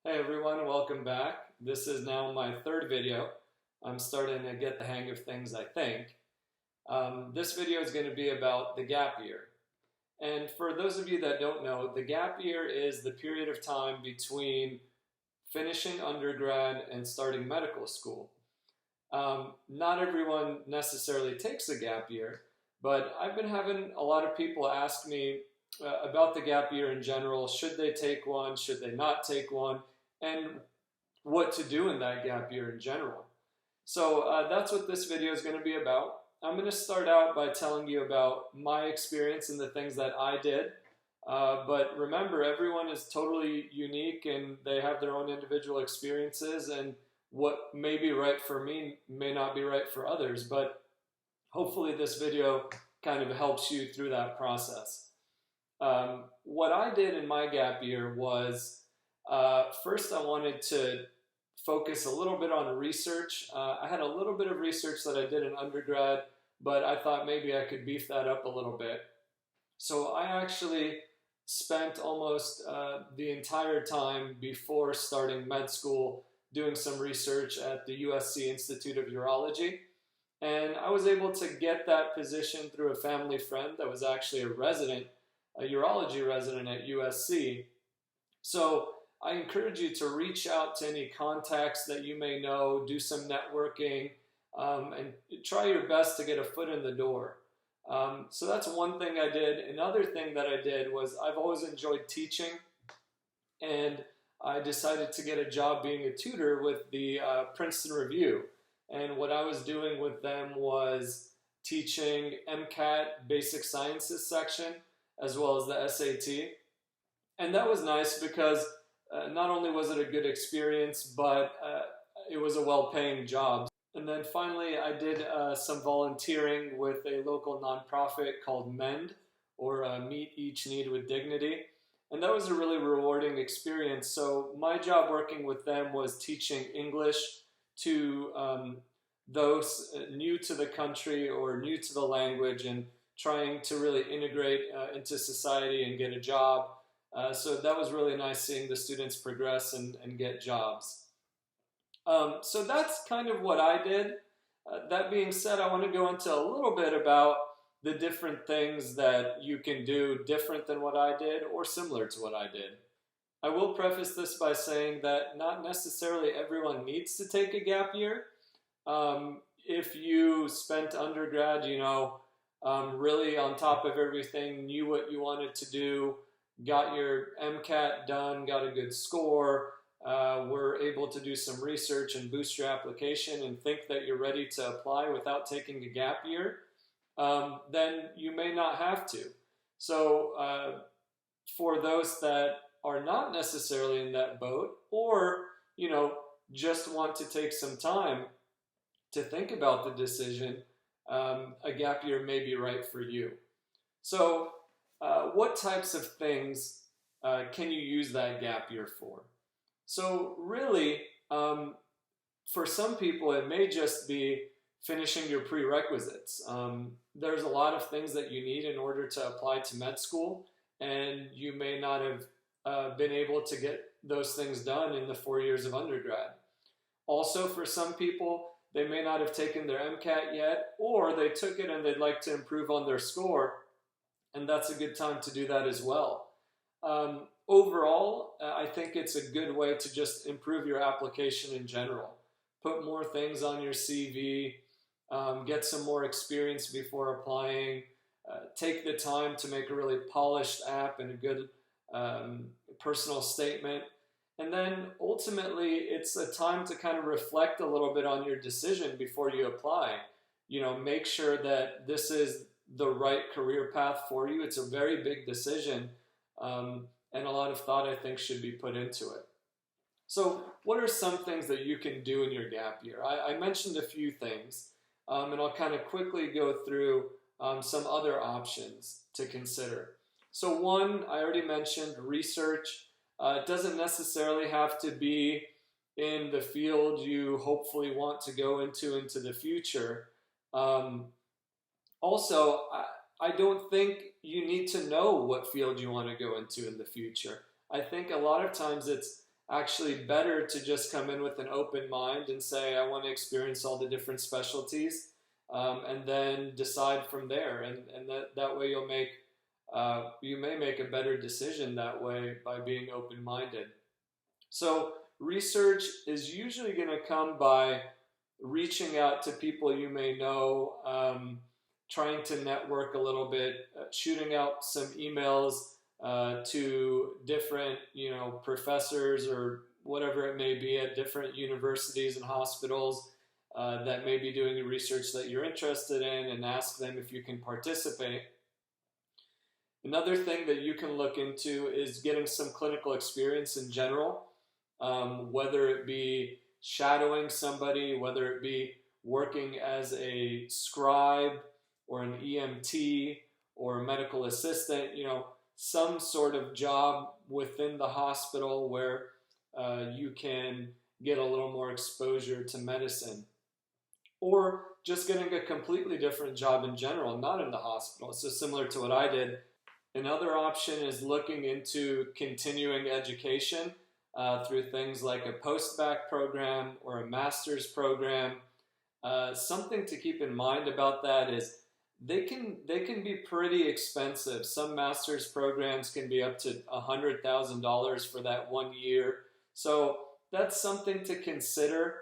Hey everyone, welcome back. This is now my third video. I'm starting to get the hang of things, I think. This video is going to be about the gap year. And for those of you that don't know, the gap year is the period of time between finishing undergrad and starting medical school. Not everyone necessarily takes a gap year, but I've been having a lot of people ask me about the gap year in general. Should they take one? Should they not take one? And what to do in that gap year in general. So that's what this video is going to be about. I'm going to start out by telling you about my experience and the things that I did. But remember, everyone is totally unique and they have their own individual experiences, and what may be right for me may not be right for others. But hopefully this video kind of helps you through that process. What I did in my gap year was first, I wanted to focus a little bit on research. I had a little bit of research that I did in undergrad, but I thought maybe I could beef that up a little bit. So I actually spent almost the entire time before starting med school doing some research at the USC Institute of Urology. And I was able to get that position through a family friend that was actually a urology resident at USC. So I encourage you to reach out to any contacts that you may know, do some networking, and try your best to get a foot in the door. So that's one thing I did. Another thing that I did was I've always enjoyed teaching, and I decided to get a job being a tutor with the Princeton Review. And what I was doing with them was teaching MCAT Basic Sciences section as well as the SAT. And that was nice because not only was it a good experience, but it was a well-paying job. And then finally, I did some volunteering with a local nonprofit called MEND, or Meet Each Need with Dignity. And that was a really rewarding experience. So my job working with them was teaching English to those new to the country or new to the language, and trying to really integrate into society and get a job. So that was really nice seeing the students progress and get jobs. So that's kind of what I did. That being said, I want to go into a little bit about the different things that you can do different than what I did or similar to what I did. I will preface this by saying that not necessarily everyone needs to take a gap year. If you spent undergrad, really on top of everything, knew what you wanted to do, got your MCAT done, got a good score, were able to do some research and boost your application and think that you're ready to apply without taking a gap year, then you may not have to. So for those that are not necessarily in that boat, or just want to take some time to think about the decision, a gap year may be right for you. So what types of things can you use that gap year for? So really, for some people, it may just be finishing your prerequisites. There's a lot of things that you need in order to apply to med school, and you may not have been able to get those things done in the 4 years of undergrad. Also, for some people, they may not have taken their MCAT yet, or they took it and they'd like to improve on their score, and that's a good time to do that as well. Overall, I think it's a good way to just improve your application in general. Put more things on your CV, get some more experience before applying, take the time to make a really polished app and a good personal statement. And then ultimately, it's a time to kind of reflect a little bit on your decision before you apply. Make sure that this is the right career path for you. It's a very big decision, and a lot of thought, I think, should be put into it. So what are some things that you can do in your gap year? I mentioned a few things, and I'll kind of quickly go through some other options to consider. So one, I already mentioned research. It doesn't necessarily have to be in the field you hopefully want to go into the future. Also, I don't think you need to know what field you want to go into in the future. I think a lot of times it's actually better to just come in with an open mind and say, I want to experience all the different specialties, and then decide from there. And that way you may make a better decision that way by being open-minded. So research is usually going to come by reaching out to people you may know, trying to network a little bit, shooting out some emails to different, professors or whatever it may be at different universities and hospitals that may be doing the research that you're interested in, and ask them if you can participate. Another thing that you can look into is getting some clinical experience in general, whether it be shadowing somebody, whether it be working as a scribe or an EMT or a medical assistant, some sort of job within the hospital where you can get a little more exposure to medicine. Or just getting a completely different job in general, not in the hospital. So similar to what I did. Another option is looking into continuing education through things like a post-bac program or a master's program. Something to keep in mind about that is they can be pretty expensive. Some master's programs can be up to $100,000 for that 1 year. So that's something to consider.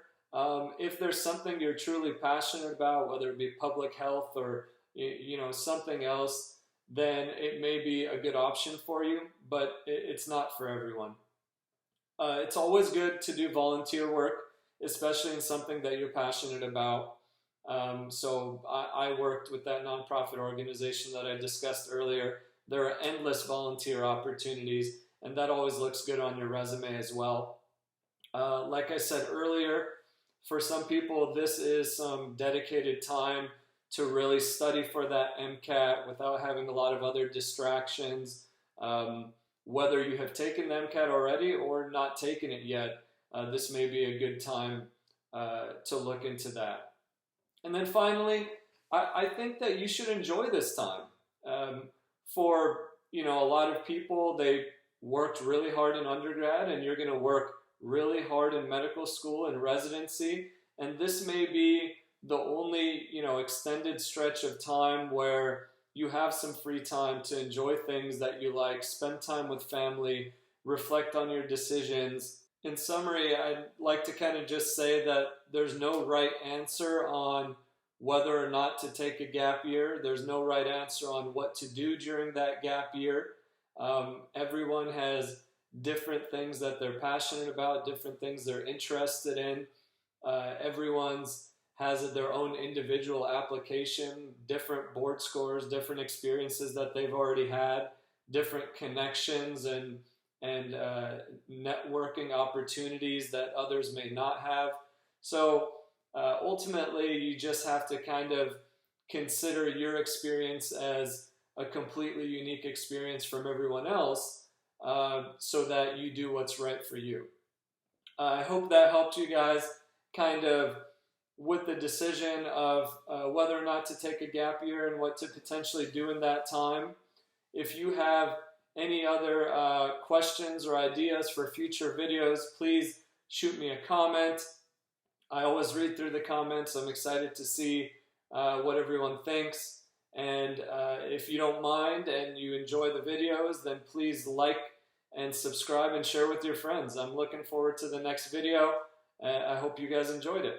If there's something you're truly passionate about, whether it be public health or something else, then it may be a good option for you, but it's not for everyone. It's always good to do volunteer work, especially in something that you're passionate about. So I worked with that nonprofit organization that I discussed earlier. There are endless volunteer opportunities, and that always looks good on your resume as well. Like I said earlier, for some people, this is some dedicated time to really study for that MCAT without having a lot of other distractions. Whether you have taken the MCAT already or not taken it yet, this may be a good time to look into that. And then finally, I think that you should enjoy this time. For a lot of people, they worked really hard in undergrad, and you're going to work really hard in medical school and residency, and this may be the only extended stretch of time where you have some free time to enjoy things that you like, spend time with family, reflect on your decisions. In summary, I'd like to kind of just say that there's no right answer on whether or not to take a gap year. There's no right answer on what to do during that gap year. Everyone has different things that they're passionate about, different things they're interested in. Everyone's has their own individual application, different board scores, different experiences that they've already had, different connections and networking opportunities that others may not have. So ultimately, you just have to kind of consider your experience as a completely unique experience from everyone else, so that you do what's right for you. I hope that helped you guys kind of with the decision of whether or not to take a gap year and what to potentially do in that time. If you have any other questions or ideas for future videos, please shoot me a comment. I always read through the comments. I'm excited to see what everyone thinks. And if you don't mind and you enjoy the videos, then please like and subscribe and share with your friends. I'm looking forward to the next video. I hope you guys enjoyed it.